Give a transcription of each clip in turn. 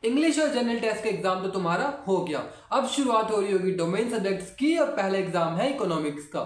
English और general test का exam तो तुम्हारा हो गया। अब शुरुआत हो रही होगी डोमेन सब्जेक्ट्स की और पहला एग्जाम है इकोनॉमिक्स का।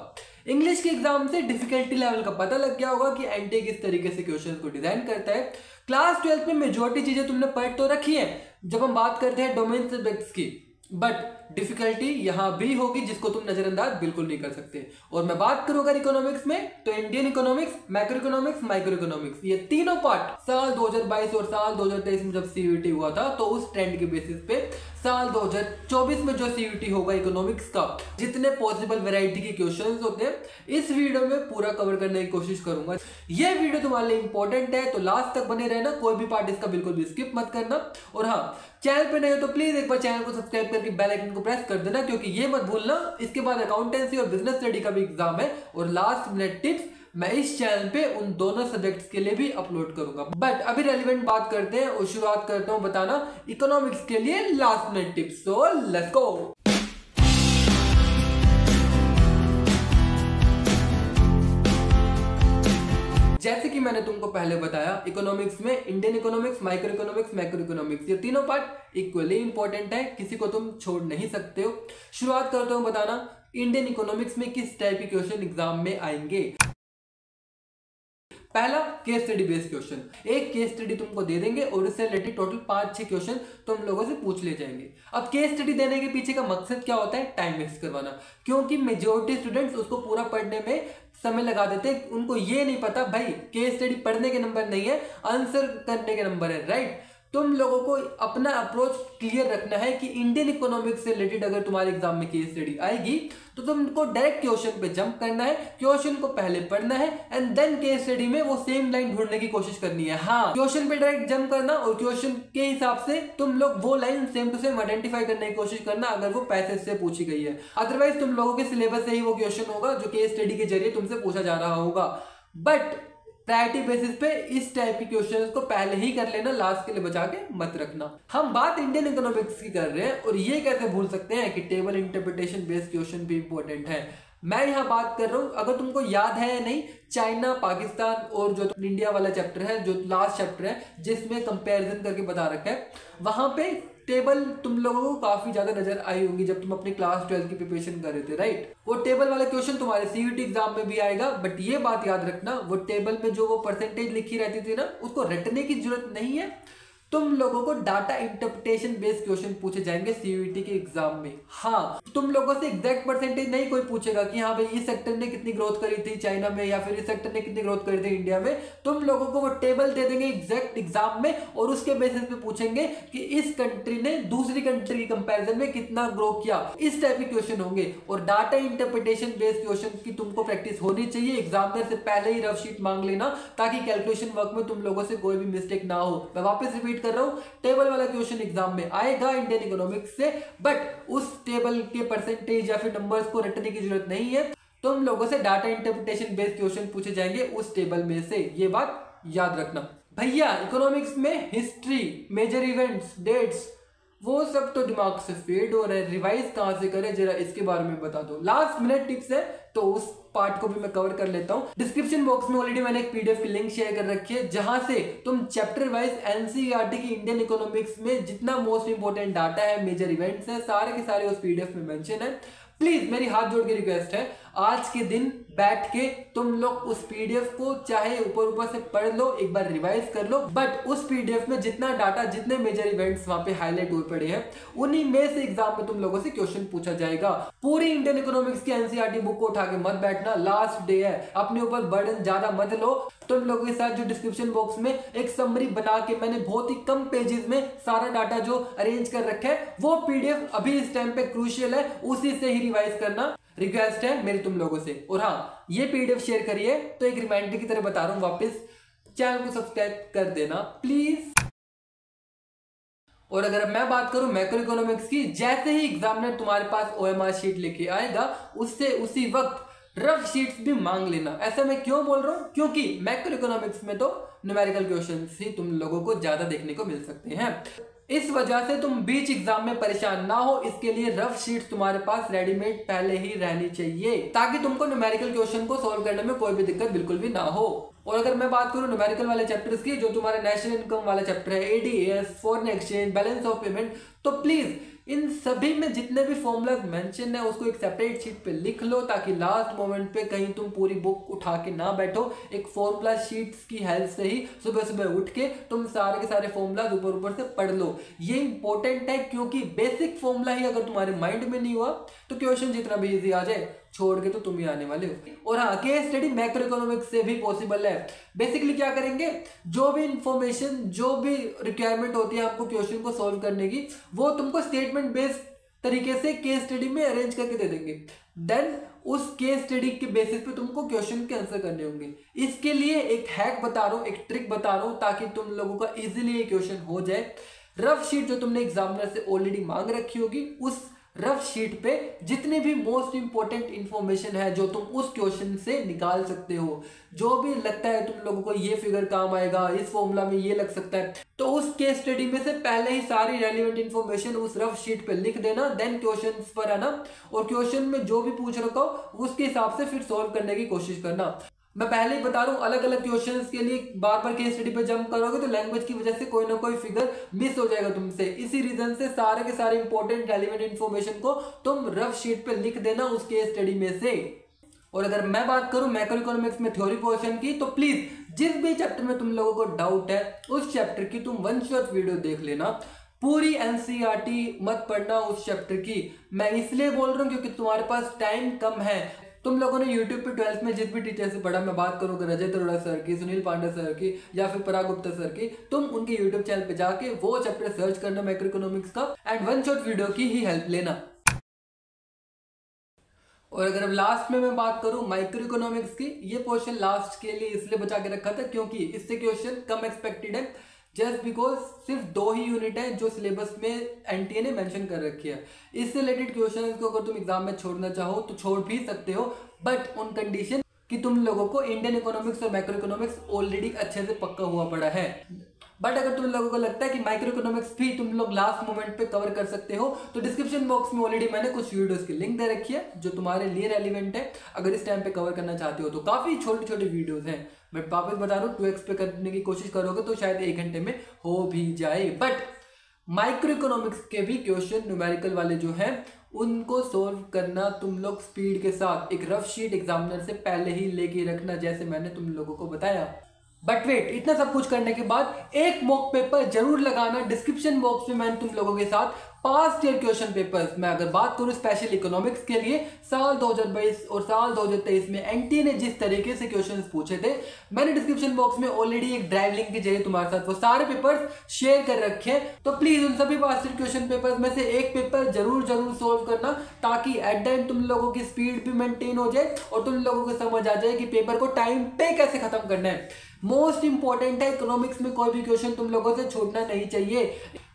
इंग्लिश के एग्जाम से डिफिकल्टी लेवल का पता लग गया होगा कि एनटीए किस तरीके से क्वेश्चन को डिजाइन करता है। क्लास 12 में मेजोरिटी चीजें तुमने पढ़ तो रखी है जब हम बात करते हैं डोमेन सब्जेक्ट्स की, बट डिफिकल्टी यहां भी होगी जिसको तुम नजरअंदाज बिल्कुल नहीं कर सकते। और मैं बात करूं अगर इकोनॉमिक्स में तो Indian economics, macro economics, micro economics, ये तीनों पार्ट साल 2022 और साल 2023 में जब सीयूईटी हुआ था तो उस ट्रेंड के बेसिस पे साल 2024 में जो सीयूईटी होगा इकोनॉमिक्स का, जितने पॉसिबल वैरायटी के क्वेश्चंस होते हैं इस वीडियो में पूरा कवर करने की कोशिश करूंगा। ये वीडियो तुम्हारे लिए इंपॉर्टेंट है तो लास्ट तक बने रहना, कोई भी पार्ट इसका बिल्कुल भी स्किप मत करना। और हाँ, चैनल पे नहीं हो तो प्लीज एक बार चैनल को सब्सक्राइब करके बेल आइकन को प्रेस कर देना, क्योंकि ये मत भूलना इसके बाद अकाउंटेंसी और बिजनेस स्टडी का भी एग्जाम है और लास्ट मिनट टिप्स मैं इस चैनल पे उन दोनों सब्जेक्ट्स के लिए भी अपलोड करूंगा। बट अभी रेलेवेंट बात करते हैं और शुरुआत करता हूं बताना इकोनॉमिक्स के लिए last minute tips. So let's go. जैसे कि मैंने तुमको पहले बताया, इकोनॉमिक्स में Indian economics, micro economics, macro economics, ये तीनों पार्ट इक्वली इंपॉर्टेंट है, किसी को तुम छोड़ नहीं सकते हो। शुरुआत करता हूं बताना इंडियन इकोनॉमिक्स में किस टाइप के क्वेश्चन एग्जाम में आएंगे। पहला केस स्टडी बेस्ड क्वेश्चन, एक केस स्टडी तुमको दे देंगे और इससे रिलेटेड टोटल 5-6 क्वेश्चन तुम लोगों से पूछ ले जाएंगे। अब केस स्टडी देने के पीछे का मकसद क्या होता है? टाइम वेस्ट करवाना, क्योंकि मेजोरिटी स्टूडेंट्स उसको पूरा पढ़ने में समय लगा देते हैं। उनको ये नहीं पता भाई केस स्टडी पढ़ने के नंबर नहीं है, आंसर करने के नंबर है, राइट। तुम लोगों को अपना अप्रोच क्लियर रखना है कि इंडियन इकोनॉमिक्स से रिलेटेड अगर तुम्हारे एग्जाम में केस स्टडी आएगी तो तुमको डायरेक्ट क्वेश्चन पे जंप करना है, क्वेश्चन को पहले पढ़ना है एंड देन केस स्टडी में वो सेम लाइन ढूंढने की कोशिश करनी है। हाँ, क्वेश्चन पे डायरेक्ट जंप करना और क्वेश्चन के हिसाब से तुम लोग वो line same to same identify करने की कोशिश करना अगर वो पैसेज से पूछी गई है। अदरवाइज तुम लोगों के सिलेबस से ही वो क्वेश्चन होगा जो केस स्टडी के जरिए तुमसे पूछा जा रहा होगा। बट प्रायोरिटी बेसिस पे इस टाइप के क्वेश्चंस को पहले ही कर लेना, लास्ट के लिए बचा के मत रखना। हम बात इंडियन इकोनॉमिक्स की कर रहे हैं और ये कैसे भूल सकते हैं कि टेबल इंटरप्रिटेशन बेस्ड क्वेश्चन भी इंपॉर्टेंट है। मैं यहाँ बात कर रहा हूँ, अगर तुमको याद है या नहीं, चाइना, पाकिस्तान और जो इंडिया वाला चैप्टर है, जो लास्ट चैप्टर है जिसमें कंपैरिजन करके बता रखा है, वहां पे टेबल तुम लोगों को काफी ज्यादा नजर आई होंगी जब तुम अपनी क्लास 12 की प्रिपरेशन कर रहे थे, राइट। वो टेबल वाला क्वेश्चन तुम्हारे सीयूईटी एग्जाम में भी आएगा, बट ये बात याद रखना वो टेबल में जो वो परसेंटेज लिखी रहती थी ना, उसको रटने की जरूरत नहीं है। तुम लोगों को डाटा इंटरप्रिटेशन बेस्ड क्वेश्चन पूछे जाएंगे सीयूईटी के एग्जाम में। हाँ, तुम लोगों से एग्जैक्ट परसेंटेज नहीं कोई पूछेगा कि हाँ भाई इस सेक्टर ने कितनी ग्रोथ करी थी चाइना में या फिर इस सेक्टर ने कितनी ग्रोथ करी थी इंडिया में। तुम लोगों को वो टेबल दे देंगे एग्जैक्ट एग्जाम में और उसके बेसिस पे पूछेंगे कि इस कंट्री ने दूसरी कंट्री की कंपैरिजन में कितना ग्रो किया। इस टाइप के क्वेश्चन होंगे और डाटा इंटरप्रिटेशन बेस्ड क्वेश्चन की तुमको प्रैक्टिस होनी चाहिए। एग्जामिनर से पहले ही रफ शीट मांग लेना ताकि कैलकुलेशन वर्क में तुम लोगों से कोई भी मिस्टेक ना हो। मैं वापस रिपीट कर रहा हूं, टेबल वाला क्वेश्चन एग्जाम में आएगा इंडियन इकोनॉमिक्स से, बट उस टेबल के परसेंटेज या फिर नंबर्स को रटने की जरूरत नहीं है। तुम लोगों से डाटा इंटरप्रिटेशन बेस्ड क्वेश्चन पूछे जाएंगे उस टेबल में से, ये बात याद रखना। भैया इकोनॉमिक्स में हिस्ट्री, मेजर इवेंट्स, डेट्स, वो सब तो दिमाग से फेड हो रहा है, रिवाइज कहां से करें जरा इसके बारे में बता दो। लास्ट मिनट टिप्स है तो उस पार्ट को भी मैं कवर कर लेता हूं। डिस्क्रिप्शन बॉक्स में ऑलरेडी मैंने एक पीडीएफ की लिंक शेयर कर रखी है जहां से तुम चैप्टर वाइज एनसीईआरटी की इंडियन इकोनॉमिक्स में जितना मोस्ट इंपोर्टेंट डाटा है, मेजर इवेंट्स है, सारे के सारे उस पीडीएफ में मेंशन है। प्लीज मेरी हाथ जोड़ के रिक्वेस्ट है, आज के दिन बैठ के तुम लोग उस पीडीएफ को चाहे ऊपर से पढ़ लो, एक बार रिवाइज कर लो, बट उस पीडीएफ में जितना डाटा, जितने मेजर इवेंट्स वहां पे हाईलाइट हुए पड़े हैं, उन्हीं में से एग्जाम में तुम लोगों से क्वेश्चन पूछा जाएगा। पूरी इंडियन इकोनॉमिक्स की एनसीईआरटी बुक को उठा के मत बैठना, लास्ट डे है, अपने ऊपर बर्डन ज्यादा मत लो। तुम लोगों के साथ जो डिस्क्रिप्शन बॉक्स में एक समरी बना के मैंने बहुत ही कम पेजेस में सारा डाटा जो अरेंज कर रखा है, वो पीडीएफ अभी इस टाइम पे क्रूशियल है, उसी से ही रिवाइज करना रिक्वेस्ट है मेरी तुम लोगों से। और हाँ, ये पीडीएफ शेयर करिए तो एक रिमाइंडर की तरह बता रहा हूं, वापस चैनल को सब्सक्राइब कर देना प्लीज। और अगर मैं बात करूं मैक्रो इकोनॉमिक्स की, जैसे ही एग्जामिनर तुम्हारे पास ओएमआर शीट लेके आएगा उससे उसी वक्त रफ शीट्स भी मांग लेना। ऐसा मैं क्यों बोल रहा हूं? क्योंकि मैक्रो इकोनॉमिक्स में तो न्यूमेरिकल क्वेश्चंस ही तुम लोगों को ज्यादा देखने को मिल सकते हैं। इस वजह से तुम बीच एग्जाम में परेशान ना हो, इसके लिए रफ शीट्स तुम्हारे पास रेडीमेड पहले ही रहनी चाहिए ताकि तुमको न्यूमेरिकल क्वेश्चन को सॉल्व करने में कोई भी दिक्कत बिल्कुल भी ना हो। और अगर मैं बात करूं न्यूमेरिकल वाले चैप्टर्स की, जो तुम्हारा नेशनल इनकम वाला चैप्टर है, ADAS, foreign exchange, balance of payment, तो प्लीज इन सभी में जितने भी फॉर्मूलाज मेंशन है उसको एक सेपरेट शीट पे लिख लो, ताकि लास्ट मोमेंट पे कहीं तुम पूरी बुक उठा के ना बैठो। एक फॉर्मूला शीट्स की हेल्प से ही सुबह सुबह उठ के तुम सारे के सारे फॉर्मूलाज ऊपर ऊपर से पढ़ लो। ये इंपॉर्टेंट है, क्योंकि बेसिक फॉर्मूला ही अगर तुम्हारे माइंड में नहीं हुआ तो क्वेश्चन जितना भी इजी आ जाए छोड़ के तो तुम ही आने वाले हो। और हाँ, केस स्टडी मैक्रो इकोनॉमिक्स से भी पॉसिबल है। बेसिकली क्या करेंगे, जो भी इंफॉर्मेशन, जो भी रिक्वायरमेंट होती है आपको क्वेश्चन को सॉल्व करने की, वो तुमको स्टेटमेंट बेस्ड तरीके से केस स्टडी में अरेंज करके दे देंगे। देन उस केस स्टडी के बेसिस पे तुमको क्वेश्चन के आंसर करने होंगे। इसके लिए एक हैक बता रहा हूँ, एक ट्रिक बता रहा हूँ, ताकि तुम लोगों का इजीली ये क्वेश्चन हो जाए। रफ शीट जो तुमने एग्जामिनर से ऑलरेडी मांग रखी होगी, उस रफ शीट पे जितनी भी मोस्ट इंपॉर्टेंट इंफॉर्मेशन है जो तुम उस क्वेश्चन से निकाल सकते हो, जो भी लगता है तुम लोगों को ये फिगर काम आएगा, इस फॉर्मूला में ये लग सकता है, तो उस केस स्टडी में से पहले ही सारी रेलिवेंट इंफॉर्मेशन उस रफ शीट पे लिख देना। देन क्वेश्चन पर आना और क्वेश्चन में जो भी पूछ रखा हो उसके हिसाब से फिर सॉल्व करने की कोशिश करना। मैं पहले ही बता रहा हूँ, अलग अलग क्वेश्चंस के लिए बार बार केस स्टडी पे जंप करोगे तो लैंग्वेज की वजह से कोई ना कोई फिगर मिस हो जाएगा तुमसे। इसी रीजन से सारे के सारे इंपॉर्टेंट रेलिवेंट इंफॉर्मेशन को तुम रफ शीट पे लिख देना उस केस स्टडी में से। और अगर मैं बात करूं मैक्रो इकोनॉमिक्स में थ्योरी पोर्शन की, तो प्लीज जिस भी चैप्टर में तुम लोगों को डाउट है उस चैप्टर की तुम वन शॉट वीडियो देख लेना। पूरी NCERT मत पढ़ना उस चैप्टर की। मैं इसलिए बोल रहा हूँ क्योंकि तुम्हारे पास टाइम कम है। तुम लोगों ने YouTube पे 12th में जिस भी टीचर से पढ़ा, मैं बात करूँ रजत अरोड़ा सर की, सुनील पांडे सर की या फिर पराग गुप्ता सर की, तुम उनके YouTube चैनल पे जाके वो चैप्टर सर्च करना मैक्रो इकोनॉमिक्स का एंड वन शॉट वीडियो की ही हेल्प लेना। और अगर अब लास्ट में मैं बात करूं माइक्रो इकोनॉमिक्स की, ये पोर्शन लास्ट के लिए इसलिए बचा के रखा था क्योंकि इससे क्वेश्चन कम एक्सपेक्टेड है, जस्ट बिकॉज सिर्फ 2 ही यूनिट है जो सिलेबस में NTA ने मेंशन कर रखी है। इससे रिलेटेड क्वेश्चंस को अगर तुम एग्जाम में छोड़ना चाहो तो छोड़ भी सकते हो, बट ऑन कंडीशन कि तुम लोगों को इंडियन इकोनॉमिक्स और मैक्रो इकोनॉमिक्स ऑलरेडी अच्छे से पक्का हुआ पड़ा है। बट अगर तुम लोगों को लगता है कि माइक्रो इकोनॉमिक्स भी तुम लोग लास्ट मोमेंट पे कवर कर सकते हो, तो डिस्क्रिप्शन बॉक्स में ऑलरेडी मैंने कुछ वीडियोस की लिंक दे रखी है जो तुम्हारे लिए रेलिवेंट है। अगर इस टाइम पे कवर करना चाहते हो तो काफी छोटे छोटे वीडियोस हैं। मैं वापस बता रहा हूँ, 2x पे करने की कोशिश करोगे तो शायद 1 घंटे में हो भी जाए। बट माइक्रो इकोनॉमिक्स के भी क्वेश्चन न्यूमेरिकल वाले जो हैं उनको सोल्व करना तुम लोग स्पीड के साथ एक रफ शीट एग्जामिनर से पहले ही लेके रखना, जैसे मैंने तुम लोगों को बताया। बट वेट, इतना सब कुछ करने के बाद एक मॉक पेपर जरूर लगाना। डिस्क्रिप्शन बॉक्स में मैंने तुम लोगों के साथ पास्ट ईयर क्वेश्चन पेपर्स, मैं अगर बात करूं स्पेशल इकोनॉमिक्स के लिए, साल 2022 और साल 2023 में NTA ने जिस तरीके से क्वेश्चंस पूछे थे, मैंने डिस्क्रिप्शन बॉक्स में ऑलरेडी एक ड्राइव लिंक के जरिए तुम्हारे साथ वो सारे पेपर्स शेयर कर रखे हैं। तो प्लीज उन सभी पास्ट ईयर क्वेश्चन पेपर्स में से एक पेपर जरूर सोल्व करना, ताकि एट द एंड तुम लोगों की स्पीड भी मेंटेन हो जाए और तुम लोगों को समझ आ जाए कि पेपर को टाइम पे कैसे खत्म करना है। मोस्ट इंपॉर्टेंट है, इकोनॉमिक्स में कोई भी क्वेश्चन तुम लोगों से छूटना नहीं चाहिए।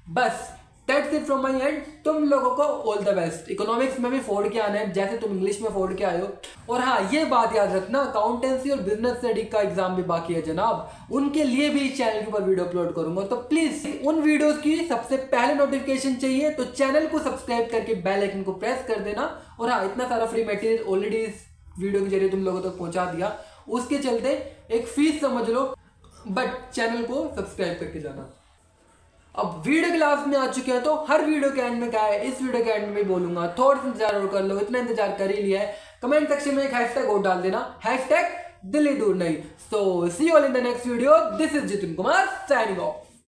बस that's it from my and. तुम लोगों को ऑल द बेस्ट। इकोनॉमिक्स में भी फोड़ के आना है जैसे तुम इंग्लिश में फोड़ के आए हो। और हाँ, ये बात याद रखना, अकाउंटेंसी और बिजनेस स्टडी का एग्जाम भी बाकी है जनाब, उनके लिए भी इस चैनल के ऊपर वीडियो अपलोड करूंगा। तो प्लीज उन वीडियोस की सबसे पहले नोटिफिकेशन चाहिए तो चैनल को सब्सक्राइब करके बेल आइकन को प्रेस कर देना। और हाँ, इतना सारा फ्री मटेरियल ऑलरेडी इस वीडियो के जरिए तुम लोगों तक पहुंचा दिया, उसके चलते एक फीस समझ लो, बट चैनल को सब्सक्राइब करके जाना। अब वीडियो के लास्ट में आ चुके हैं, तो हर वीडियो के एंड में क्या है, इस वीडियो के एंड में भी बोलूंगा, थोड़ा सा इंतजार और कर लो। इतना इंतजार कर ही लिया है, कमेंट सेक्शन में एक हैशटैग और डाल देना, हैशटैग दिल्ली दूर नहीं। So see you all in the next video. This is Jitin Kumar signing of.